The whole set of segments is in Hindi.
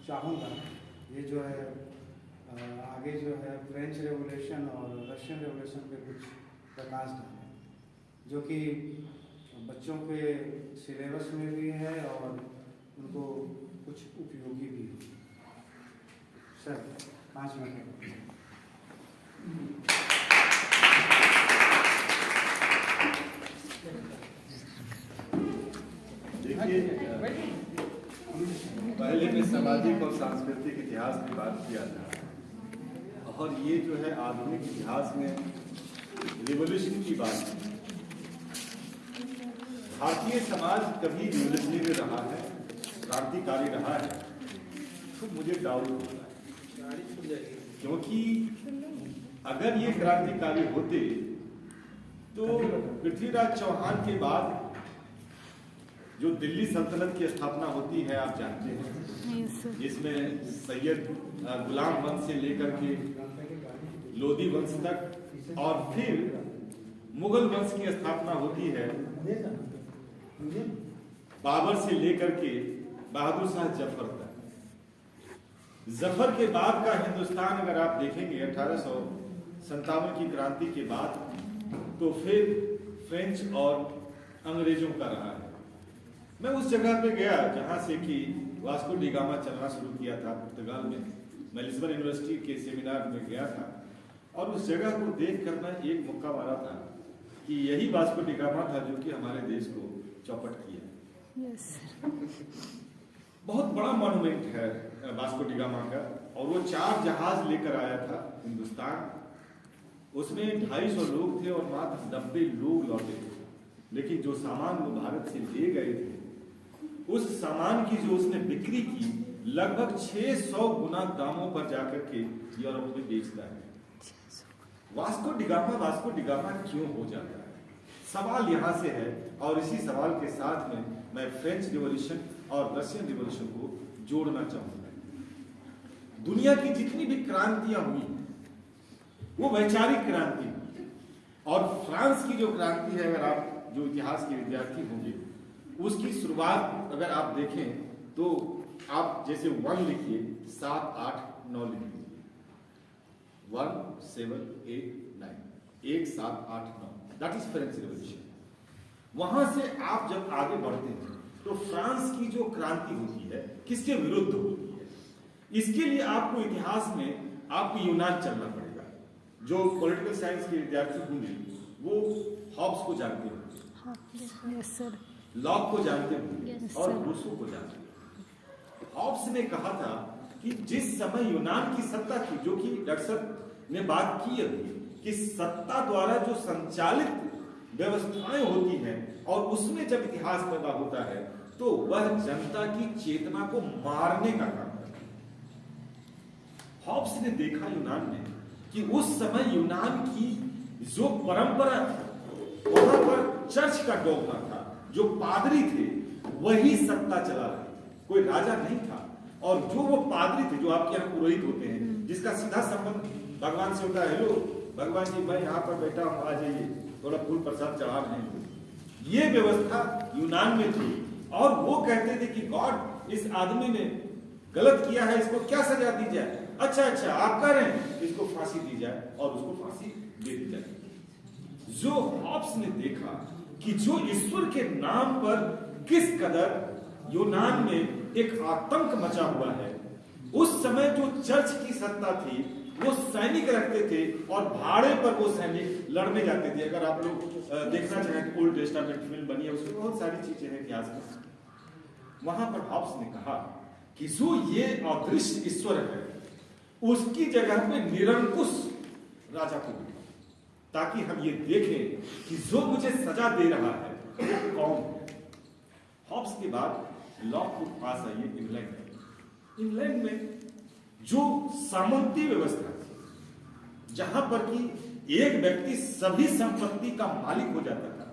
चाहूँगा ये जो है आगे जो है फ्रेंच रेवोल्यूशन और रशियन रेवोल्यूशन पे कुछ प्रकाश डालें, जो कि बच्चों के सिलेबस में भी है और उनको कुछ उपयोगी भी है। Sir 5 minute. देखिए, पहले में सामाजिक और सांस्कृतिक इतिहास की बात किया था और ये जो है आधुनिक इतिहास में रिवॉल्यूशन की बात है। भारतीय समाज कभी रिवॉल्यूशनरी रहा है, क्रांतिकारी रहा है, तो मुझे डाउट होता है, क्योंकि अगर ये क्रांतिकारी होते तो पृथ्वीराज चौहान के बाद जो दिल्ली सल्तनत की स्थापना होती है, आप जानते हैं, जिसमें सैयद गुलाम वंश से लेकर के लोधी वंश तक और फिर मुगल वंश की स्थापना होती है, बाबर से लेकर के बहादुर शाह जफर तक। जफर के बाद का हिंदुस्तान अगर आप देखेंगे 1857 की क्रांति के बाद, तो फिर फ्रेंच और अंग्रेजों का रहा है। मैं उस जगह पे गया जहां से कि वास्को डी गामा चलना शुरू किया था पुर्तगाल में। मैं लिस्बन यूनिवर्सिटी के सेमिनार में गया था और उस जगह को देख कर मैं एक मौका मारा था कि यही वास्को डी गामा था जो कि हमारे देश को चौपट किया। yes. बहुत बड़ा मॉन्यूमेंट है वास्को डी गामा का, और वो 4 जहाज लेकर आया था हिंदुस्तान। उसमें 250 लोग थे और मात्र 90 लोग लौटे थे, लेकिन जो सामान वो भारत से ले गए थे, उस सामान की जो उसने बिक्री की, लगभग 600 गुना दामों पर जाकर के यूरोप में बेचता है। वास्को डिगामा क्यों हो जाता है, सवाल यहाँ से है। और इसी सवाल के साथ में मैं फ्रेंच रिवॉल्यूशन और रशियन रिवॉल्यूशन को जोड़ना चाहूंगा। दुनिया की जितनी भी क्रांतियां हुई वो वैचारिक क्रांति हुई, और फ्रांस की जो क्रांति है, अगर आप जो इतिहास के विद्यार्थी होंगे, उसकी शुरुआत अगर आप देखें तो आप जैसे 1 लिखिए, 7, 8, 9 लिख लीजिए, 1, 7, 8, 9, 1, 7, 8, 9, दैट इज फ्रेंच रिवॉल्यूशन। वहां से आप जब आगे बढ़ते हैं तो फ्रांस की जो क्रांति होती है किसके विरुद्ध होती है, इसके लिए आपको इतिहास में आपको यूनान चलना पड़ेगा। जो पॉलिटिकल साइंस के विद्यार्थी होंगे वो हॉब्स को जानते होंगे, yes, sir. लॉक को जानते होंगे, yes, और रूसो को जानते होंगे। हॉब्स ने कहा था कि जिस समय यूनान की सत्ता थी, जो कि डॉक्टर साहब ने बात की अभी, कि सत्ता द्वारा जो संचालित व्यवस्थाएं होती हैं और उसमें जब इतिहास पैदा होता है तो वह जनता की चेतना को मारने का काम करता है। हॉब्स ने देखा यूनान में कि उस समय यूनान की जो परंपरा थी, वहां पर चर्च का डोगमा था, जो पादरी थे वही सत्ता चला रहे थे, कोई राजा नहीं था। और जो वो पादरी थे, जो आपके यहाँ पुरोहित होते हैं, जिसका सीधा संबंध भगवान से होता है, हेलो भगवान जी, मैं यहाँ पर बैठा हूँ, आ जाइए, थोड़ा फूल प्रसाद चढ़ा रहे हैं, ये व्यवस्था यूनान में थी। और वो कहते थे कि गॉड, इस आदमी ने गलत किया है, इसको क्या सजा दी जाए? अच्छा आप कह रहे हैं इसको फांसी दी जाए, और उसको फांसी दे दी जाए। जो हॉब्स ने देखा कि जो ईश्वर के नाम पर किस कदर यूनान में एक आतंक मचा हुआ है, उस समय जो चर्च की सत्ता थी वो सैनिक रखते थे और भाड़े पर वो सैनिक लड़ने जाते थे। अगर आप लोग देखना चाहें तो ओल्ड टेस्टामेंट फिल्म बनी है, उसमें बहुत सारी चीजें हैं इतिहास में। वहां पर हॉब्स ने कहा कि जो ये अदृश्य ईश्वर है, उसकी जगह पे निरंकुश राजा को बिठाओ, ताकि हम ये देखें कि जो मुझे सजा दे रहा है वो कौन है। हॉब्स के बाद लॉक के पास आइए इंग्लैंड में। इंग्लैंड में जो सामंती व्यवस्था थी, जहां पर कि एक व्यक्ति सभी संपत्ति का मालिक हो जाता था,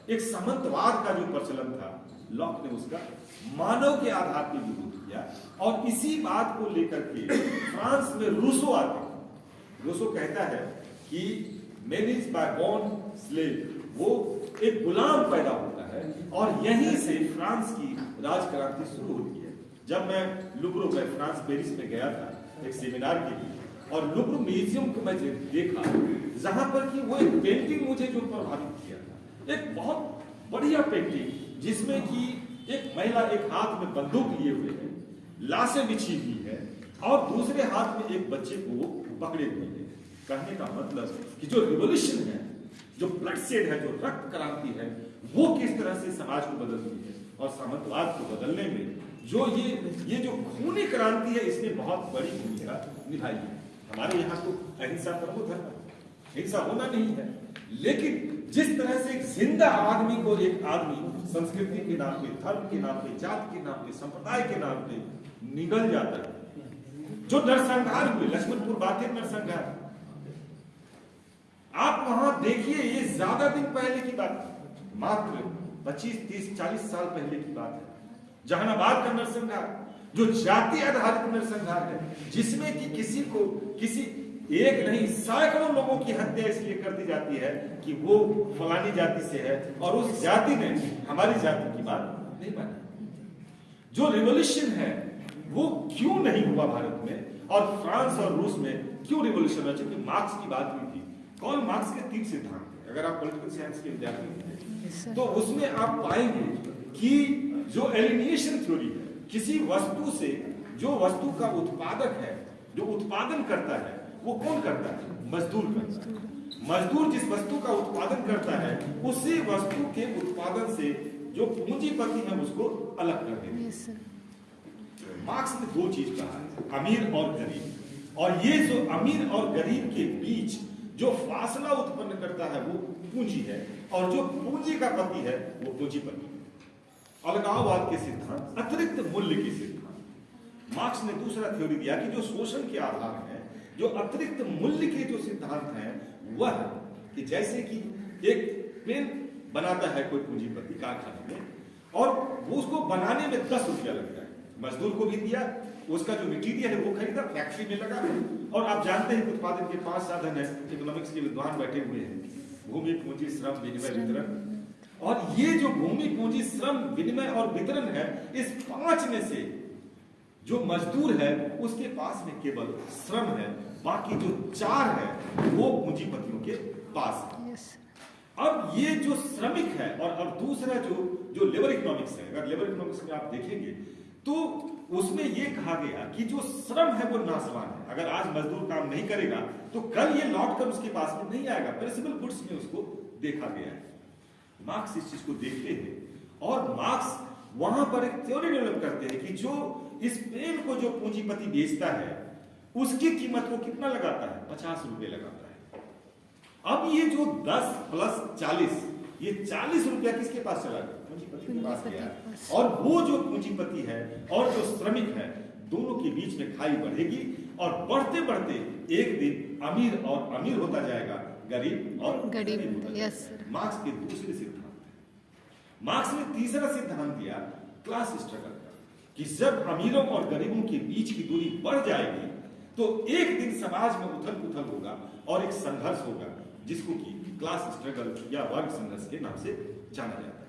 एक सामंतवाद का जो प्रचलन था, लॉक ने उसका मानव के आधार पर विरोध किया। और इसी बात को लेकर के फ्रांस में रूसो आते। रूसो कहता है कि man is by born slave, वो एक गुलाम पैदा होता है, और यहीं से फ्रांस की राजक्रांति शुरू होती है। जब मैं लुब्रो में फ्रांस पेरिस में गया था एक सेमिनार के लिए, और लुब्रो म्यूजियम को मैं देखा, जहां पर कि वो एक पेंटिंग मुझे जो प्रभावित किया था, एक बहुत बढ़िया पेंटिंग जिसमें कि एक महिला एक हाथ में बंदूक लिए हुए है, लाशें बिछी हुई है, और दूसरे हाथ में एक बच्चे को पकड़े हुए है। कहने का मतलब कि जो रिवॉल्यूशन है, जो ब्लडशेड है, जो रक्त क्रांति है, वो किस तरह से समाज को बदलती है, और सामंतवाद को बदलने में जो ये जो खूनी क्रांति है, इसने बहुत बड़ी भूमिका निभाई है। हमारे यहाँ तो अहिंसा परमो धर्म, हिंसा होना नहीं है, लेकिन जिस तरह से एक जिंदा आदमी को एक आदमी संस्कृति के नाम पे, धर्म के नाम पे, जात के नाम पे, संप्रदाय के नाम पे निगल जाता है, जो नरसंहार हुए, लक्ष्मणपुर बातें नरसंहार, आप वहां देखिए, ये ज्यादा दिन पहले की बात है, मात्र 25, 30, 40 साल पहले की बात है। जहानाबाद का नरसंहार जो जाति आधारित नरसंहार है, जिसमें कि किसी एक नहीं सैकड़ों लोगों की हत्या इसलिए कर दी जाती है कि वो फलानी जाति से है, और उस जाति ने हमारी जाति की बात नहीं मानी। जो रिवॉल्यूशन है वो क्यों नहीं हुआ भारत में, और फ्रांस और रूस में क्यों रिवॉल्यूशन हुआ? क्योंकि मार्क्स की बात हुई थी। कॉल मार्क्स के 3 सिद्धांत थे। अगर आप पॉलिटिकल साइंस के विद्यार्थी हैं तो उसमें आप पाएंगे कि जो एलिनिएशन थ्योरी है, किसी वस्तु से जो वस्तु का उत्पादक है, जो उत्पादन करता है, वो कौन करता है? मजदूर करता है। मजदूर जिस वस्तु का उत्पादन करता है, उसी वस्तु के उत्पादन से जो पूंजीपति है उसको अलग कर देते हैं। मार्क्स ने 2 चीज कहा है, अमीर और गरीब, और ये जो अमीर और गरीब के बीच जो फासला उत्पन्न करता है वो पूंजी है, और जो पूंजी का पति है वो पूंजीपति है। अलगाववाद के सिद्धांत, अतिरिक्त मूल्य के सिद्धांत। मार्क्स ने दूसरा थ्योरी दिया कि जो शोषण के आधार है, जो अतिरिक्त मूल्य के जो सिद्धांत हैं, वह कि जैसे कि एक पेन बनाता है कोई पूंजीपति कारखाने में, और वो उसको बनाने में 10 रुपया लगता है, मजदूर को भी दिया, उसका जो मटीरियल है वो खरीदा, फैक्ट्री में लगा। और आप जानते हैं उत्पादन के 5 साधन है, इकोनॉमिक्स के विद्वान बैठे हुए हैं, भूमि, पूंजी, श्रम, विनिमय, वितरण। और ये जो भूमि, पूंजी, श्रम, विनिमय और वितरण है, इस 5 में से जो मजदूर है उसके पास में केवल श्रम है, बाकी जो 4 है वो पूंजीपतियों के पास है। अब ये जो श्रमिक है, और दूसरा जो लेबर इकोनॉमिक्स है, अगर लेबर इकोनॉमिक्स में आप देखेंगे तो उसमें ये कहा गया कि जो श्रम है वो नाशवान है। अगर आज मजदूर काम नहीं करेगा तो कल ये लौट कर उसके पास में नहीं आएगा। पेरिसेबल गुड्स में उसको देखा गया है। मार्क्स इस चीज को देखते हैं, और मार्क्स वहां पर एक थ्योरी डेवलप करते हैं कि जो इस पेन को जो पूंजीपति बेचता है उसकी कीमत को कितना लगाता है? 50 रुपए लगाता है। अब ये जो 10 प्लस 40, ये 40 रुपया किसके पास चला गया? पूंजीपति के पास गया। और वो जो पूंजीपति है और जो श्रमिक है, दोनों के बीच में खाई बढ़ेगी, और बढ़ते बढ़ते एक दिन अमीर और अमीर होता जाएगा, गरीब और गरीब होता जाएगा। मार्क्स के दूसरे सिद्धांत। मार्क्स ने तीसरा सिद्धांत दिया क्लास स्ट्रगल का, कि जब अमीरों और गरीबों के बीच की दूरी बढ़ जाएगी तो एक दिन समाज में उथल पुथल होगा और एक संघर्ष होगा, जिसको कि क्लास स्ट्रगल या वर्ग संघर्ष के नाम से जाना जाता है।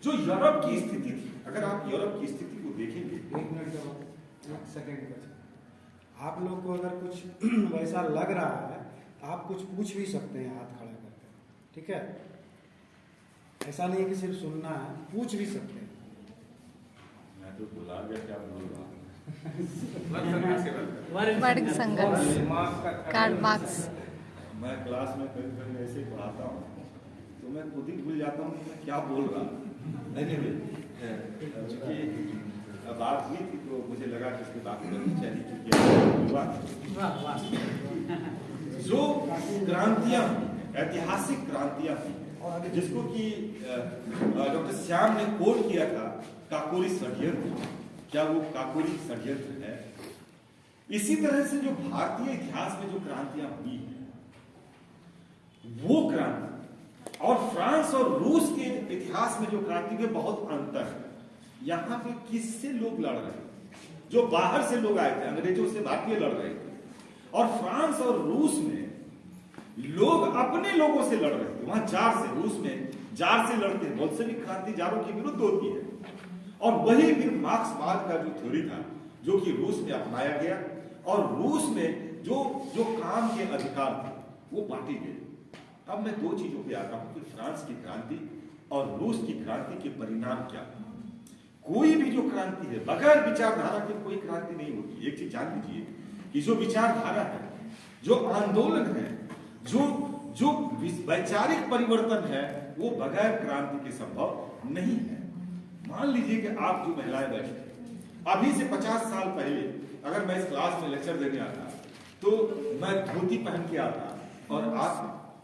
जो यूरोप की स्थिति थी, अगर आप यूरोप की स्थिति को देखेंगे, 1 मिनट का 1 सेकंड का, आप लोग को अगर कुछ वैसा लग रहा है आप कुछ पूछ भी सकते हैं हाथ खड़ा करके, ठीक है? ऐसा नहीं है कि सिर्फ सुनना है, पूछ भी सकते हैं। मैं तो बुला गया, क्या बोल रहा हूं? वर्ग संघर्ष, कार्ल मार्क्स। मैं क्लास में कभी ऐसे ही पढ़ाता हूँ तो मैं खुद ही भूल जाता हूँ कि मैं क्या बोल रहा हूँ। चूंकि बात हुई थी तो मुझे लगा कि इसकी बात करनी चाहिए, क्योंकि जो क्रांतियां, ऐतिहासिक क्रांतियां थी, जिसको कि डॉक्टर श्याम ने कोट किया था, काकोरी षड्यंत्र, क्या वो काकोरी षड्यंत्र है? इसी तरह से जो भारतीय इतिहास में जो क्रांतियां हुई है, वो क्रांति और फ्रांस और रूस के इतिहास में जो क्रांति में बहुत अंतर है। यहां पे किससे लोग लड़ रहे हैं? जो बाहर से लोग आए थे, अंग्रेजों से भारतीय लड़ रहे थे, और फ्रांस और रूस में लोग अपने लोगों से लड़ रहे थे। वहां जार से, रूस में जार से लड़ते हैं, बोल्शेविक क्रांति जारों के विरुद्ध होती है, और वही फिर मार्क्सवाद का जो थ्योरी था जो कि रूस में अपनाया गया और रूस में जो जो काम के अधिकार थे वो बांटे गए। अब मैं दो चीजों पे आता हूं कि फ्रांस की क्रांति और रूस की क्रांति के परिणाम क्या। कोई भी जो क्रांति है बगैर विचारधारा के कोई क्रांति नहीं होती। एक चीज जान लीजिए कि जो विचारधारा है, जो आंदोलन है, जो जो वैचारिक परिवर्तन है वो बगैर क्रांति के संभव नहीं है। मान लीजिए कि आप जो महिलाएं बैठे अभी से 50 साल पहले अगर मैं इस क्लास में लेक्चर देने आता तो मैं धोती पहन के आता और आप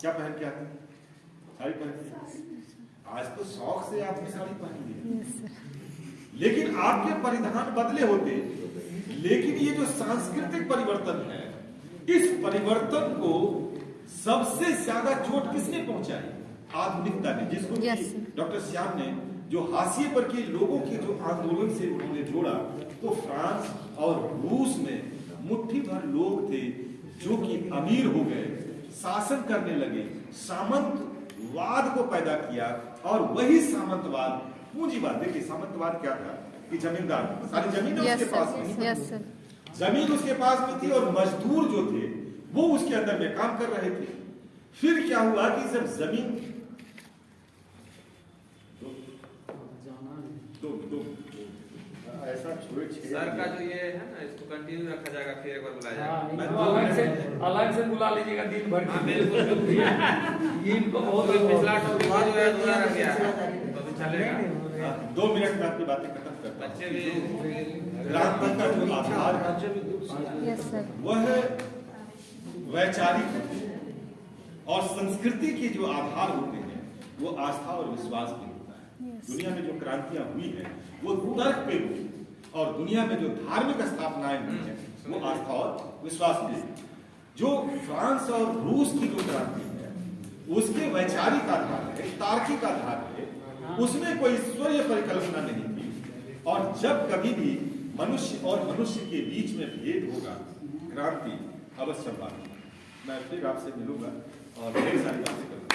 क्या पहन के आते? साड़ी पहन के। आज तो शौक से आपने साड़ी पहन ली, लेकिन आपके परिधान बदले होते। लेकिन ये जो सांस्कृतिक परिवर्तन है, इस परिवर्तन को सबसे ज्यादा चोट किसने पहुंचाई? आधुनिकता ने, जिसको डॉक्टर श्याम ने जो हाशिए पर के लोगों के जो आंदोलन से उन्होंने जोड़ा, तो फ्रांस और रूस में मुट्ठी भर लोग थे जो कि अमीर हो गए, शासन करने लगे, सामंतवाद को पैदा किया और वही सामंतवाद पूंजीवाद। देखिए सामंतवाद क्या था कि जमींदार सारी जमीन उसके पास में थी, जमीन उसके पास में थी और मजदूर जो थे वो उसके अंदर में काम कर रहे थे। फिर क्या हुआ कि जब जमीन ऐसा सर का जो ये है ना इसको कंटिन्यू रखा जाएगा, फिर एक बार बुलाया जाएगा। अलग से बुला लीजिएगा दिन भर। हाँ बिल्कुल बिल्कुल। इनको बहुत पिछला टॉपिक जो है दोबारा रख दिया तो भी चलेगा। 2 मिनट में आपकी बातें खत्म करता हूं। बच्चे भी क्रांति का जो आधार वह वैचारिक और संस्कृति के जो आधार होते हैं वो आस्था और विश्वास पे होता है। दुनिया में जो क्रांतियां हुई है वो तर्क पे हुई और दुनिया में जो धार्मिक स्थापनाएं हुई है वो आस्था और विश्वास पे। जो फ्रांस और रूस की जो क्रांति है उसके वैचारिक आधार है, तार्किक आधार है, उसमें कोई ईश्वरीय परिकल्पना नहीं थी। और जब कभी भी मनुष्य और मनुष्य के बीच में भेद होगा, क्रांति अवश्य बात। मैं फिर आपसे मिलूंगा और ढेर सारी बातें करूंगा।